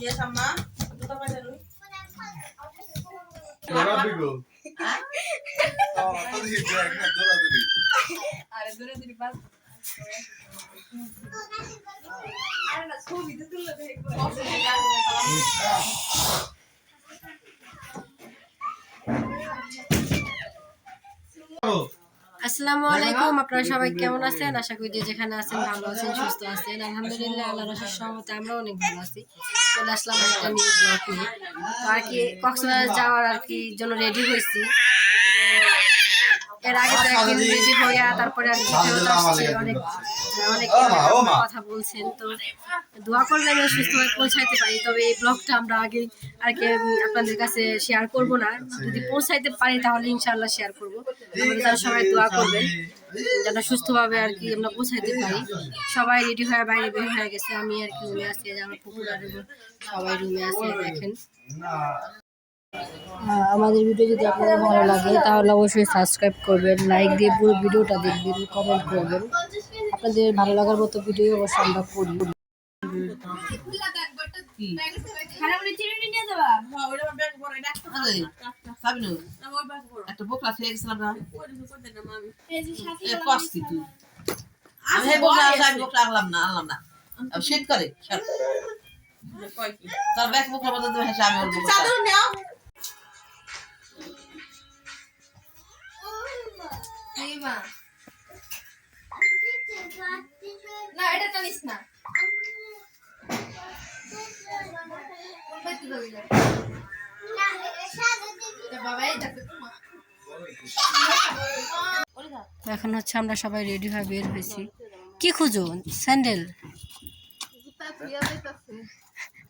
Iya sama. Tutup aja dulu. Ada dulu di depan. Ada ছবি তো তুলে দেখবো। আসসালামু আলাইকুম, আপনারা সবাই কেমন আছেন? আশা করি যে যেখানে আছেন ভালো আছেন, সুস্থ আছেন। আলহামদুলিল্লাহ, আল্লাহর অশেষ রহমতে আমরা অনেক ভালো আছি। চলে আসলাম একটা নিউ ব্লগ নিয়ে। তো আর কি কক্সবাজার যাওয়ার আর কি জন্য রেডি হয়েছি। এর আগে তো একদিন রেডি হইয়া তারপরে আর কি ফেরত আসছি। অনেক কথা বলছেন, তো দোয়া করলে আমি সুস্থভাবে পৌঁছাইতে পারি। তবে এই ব্লগটা আমরা আগে আর কি আপনাদের কাছে শেয়ার করব না, যদি পৌঁছাইতে পারি তাহলে ইনশাআল্লাহ শেয়ার করব। আপনারা সবাই দোয়া করবেন যেন সুস্থভাবে আর কি আমরা পৌঁছাইতে পারি। সবাই রেডি হয়ে বাইরে বের হয়ে গেছে, আমি আর কি রুমে আছি। আমার পুকুর সবাই রুমে আছে, দেখেন। আমাদের ভিডিও যদি আপনাদের ভালো লাগে তাহলে অবশ্যই সাবস্ক্রাইব করবেন, লাইক দিয়ে পুরো ভিডিওটা দেখবেন, কমেন্ট করবেন। আপনাদের ভালো লাগার মতো ভিডিও অবশ্যই আমরা করি। শীত করে তার ব্যাগ বুকের মধ্যে তুমি হেসে আমি না এটা টানিস না। এখন হচ্ছে আমরা সবাই রেডি হয়ে বের হয়েছি। কি খুঁজো? স্যান্ডেল,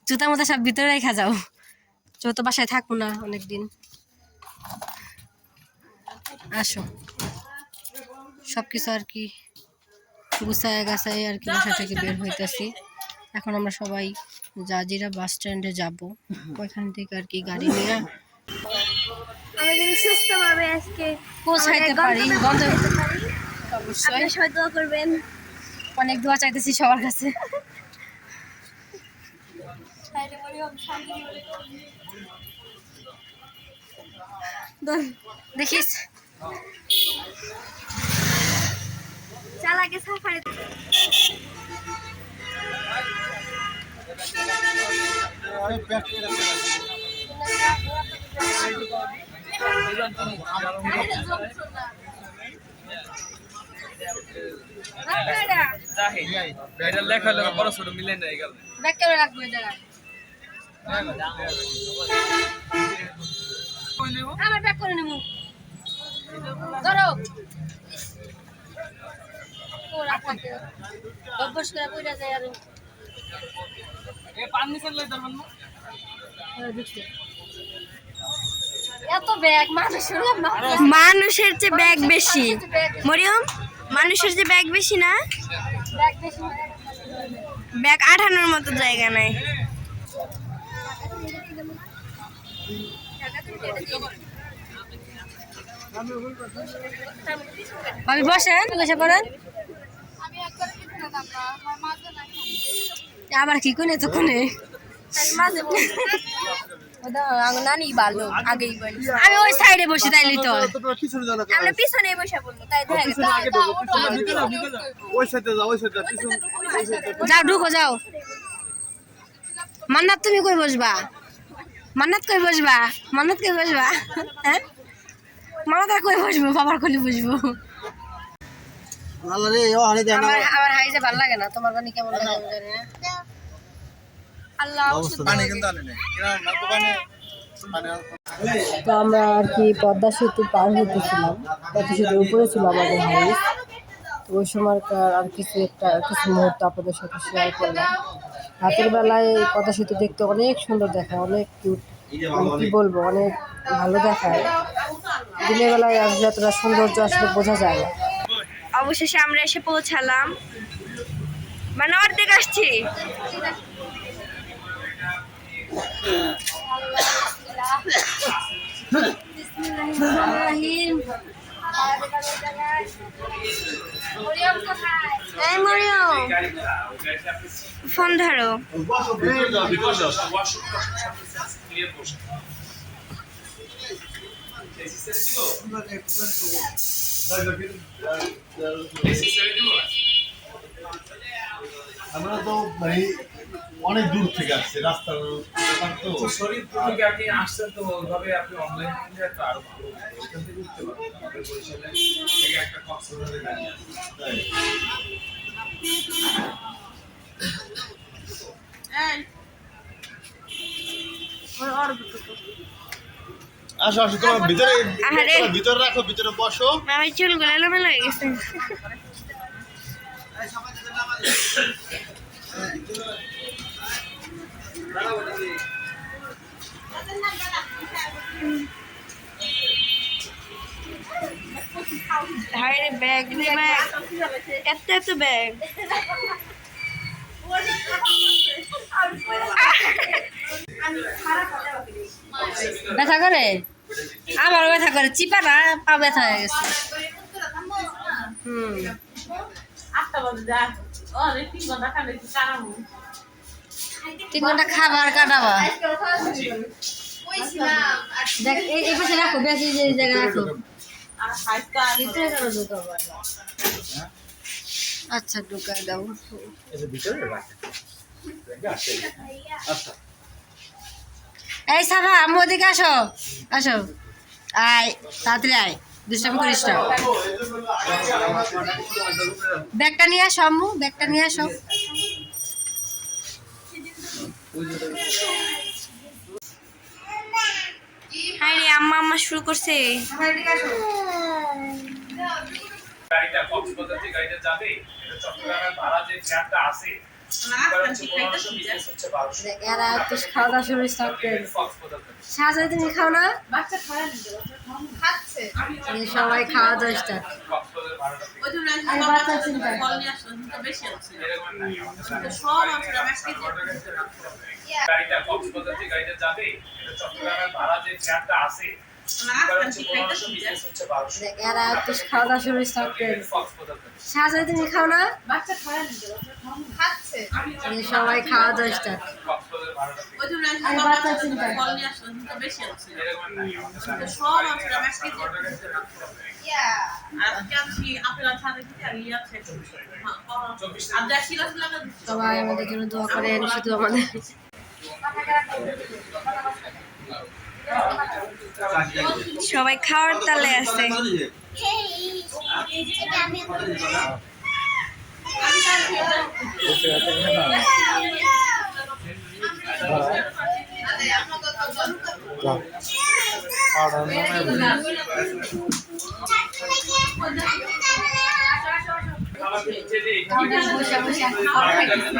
জুতা মতো সব ভিতরে রেখা যাও, যেহেতু বাসায় থাকবো না অনেকদিন। আসো, সবকিছু আর কি গুছায় গাছায় আর কি বাসা থেকে বের হইতেছি। এখন আমরা সবাই জাজিরা বাস স্ট্যান্ডে যাবো, ওইখান থেকে আর কি গাড়ি নিয়ে সুস্থভাবে আজকে পৌঁছাইতে পারি। অবশ্যই সবাই দোয়া করবেন। অনেক দোয়া চাইতেছি সবার কাছে। দেখিস চালাকে সাফারি লেখা লেখা বড় ছোট মিলে নেই গেল ব্যাগ কেন রাখবো জায়গা? আমার ব্যাগ করে নেবো, ধরো অভ্যাস করে পড়ে যায়। আর এত ব্যাগ মানুষের চেয়ে ব্যাগ বেশি। মরিয়ম, মানুষের চেয়ে ব্যাগ বেশি না? ব্যাগ আঠানোর মতো জায়গা নাই। আমি বসেন, বসে পড়েন। আবার কি কোনে তো কোনে নানি ভালো আগেই বলি। আমি ওই সাইডে বসে তাইলি তো আমরা পিছনে বসে বলবো, তাই যাও, ঢুকো যাও। মান্নাত তুমি কই বসবা? মান্নাত কই বসবা? মান্নাত কই বসবা? হ্যাঁ, মান্নাত কই বসবো? বাবার কোলে বসবো। আমার হাইজে ভালো লাগে না, তোমার গানি কেমন লাগে আমি জানি না। তো আমরা আর কি পদ্মা সেতু পার হতেছিলাম, পদ্মা সেতুর উপরে ছিল আমাদের হাউস। তো ওই সময়কার আর কিছু মুহূর্ত আপনাদের সাথে শেয়ার করলাম। রাতের বেলায় পদ্মা সেতু দেখতে অনেক সুন্দর দেখায়, অনেক কিউট, কি বলবো, অনেক ভালো দেখায়। দিনের বেলায় আসলে এতটা সৌন্দর্য আসলে বোঝা যায় না। অবশেষে আমরা এসে পৌঁছালাম, মানে অর্ধেক আসছি। ফোন ধরো। আমরা তো মানে অনেক দূর থেকে আসছি রাস্তার ব্যাপার তো শরীরপুর থেকে আপনি আসছেন তো ওইভাবে আপনি অনলাইন কিনলে তো আরো ভালো হবে। ওইখান থেকে উঠতে পারবেন আমাদের বরিশালে থেকে একটা কক্সবাজারের গাড়ি আছে। তাই। আসো আসো তোমার ভিতরে আহারে। ভিতরে রাখো ভিতরে বসো আমার চুলগুলো এলোমেলো হয়ে গেছে। হায় ব্যাগ রে ব্যাগ, এত এত ব্যাগ। ব্যথা করে, আমার ব্যথা করে, চিপা না পা ব্যথা হয়ে গেছে। হুম, 3 ঘন্টা খাবার কাটাবা। দেখ এই পাশে রাখো, বেশি যে জায়গায় রাখো। ভিতরে কেন ঢুকাবো? আচ্ছা ঢুকাই দাও। এই সাফা আম্মু ওদিকে আসো, আসো, আয় তাড়াতাড়ি আয়, দুষ্টামি করিস না। ব্যাগটা নিয়ে আসো আম্মু, ব্যাগটা নিয়ে আসো। হায় রে, আম্মা আম্মা শুরু করছে। গাড়িটা কক্সবাজার থেকে গাড়িটা যাবে, এটা চট্টগ্রামের ভাড়া যে ফেয়ারটা আছে এবার হচ্ছে 1500 বিজনেস হচ্ছে 1200 দেখ, এরা তো খাওয়া দাওয়া শুরু স্টার্ট করে দিছে। কক্সবাজার থেকে। সাজা তুমি খাও না? এই সবাই খাওয়া দাওয়া স্টার্ট। কক্সবাজার ভাড়াটা থেকে। আর বাচ্চা চিন্তা এরকম নাই, আমাদের গাড়িটা কক্সবাজার থেকে গাড়িটা যাবে, এটা চট্টগ্রামের ভাড়া যে ফেয়ারটা আছে এবার হচ্ছে 1500 বিজনেস হচ্ছে 1200 দেখ, এরা তো খাওয়া দাওয়া শুরু স্টার্ট করে দিছে। কক্সবাজার থেকে। সাজা তুমি খাও না? এই সবাই খাওয়া দাওয়া স্টার্ট। কক্সবাজার ভাড়াটা থেকে। আর বাচ্চা চিন্তা এরকম নাই, আমাদের সবাই আমাদের জন্য দোয়া করেন, শুধু আমাদের। সবাই খাওয়ার তালে আছে। বসে বসে খাওয়া খাইতেছি।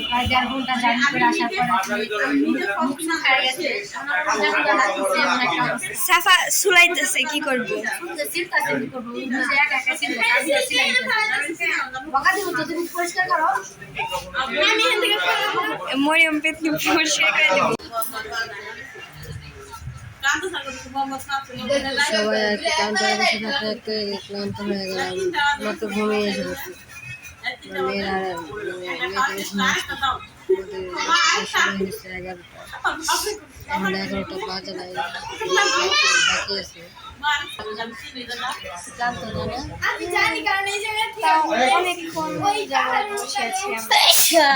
প্রায় 1.5 ঘন্টা জার্নি করে আসার পরে গেছে। সাফা সুলাইতেছে, কি করবো? পরিষ্কার করো। মরিয়ম পেতনি পরিষ্কার করে দেবো। সবাই আর কি কাউন্টারে বসে থাকতে থাকতে ক্লান্ত হয়ে গেলাম, আমার তো ঘুমিয়ে এসে পড়ছি। মেয়েরা মেয়েদের সময় হচ্ছে 11টা, এখন 11টা বাজে নাই, বাকি আছে। জানতো না না?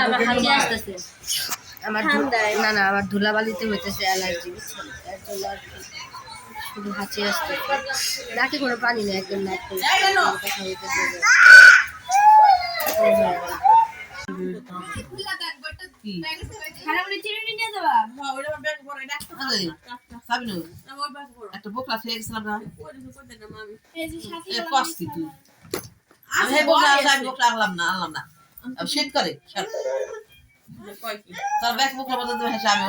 আমার হাঁচি আসতেছে, আমার না না আমার ধুলাবালিতে হইতেছে অ্যালার্জি, এর জন্য আর কি শুধু হাঁচি আসতেছে। নাকি কোনো পানি নেই, একদম নাক করে কথা হইতেছে। একটা বোকলা খেয়ে গেছিলাম না কষ্টি তুই আমি বোকলা আনলাম না শীত করে তোর ব্যাগ বোকলা বলতে হেসে আমি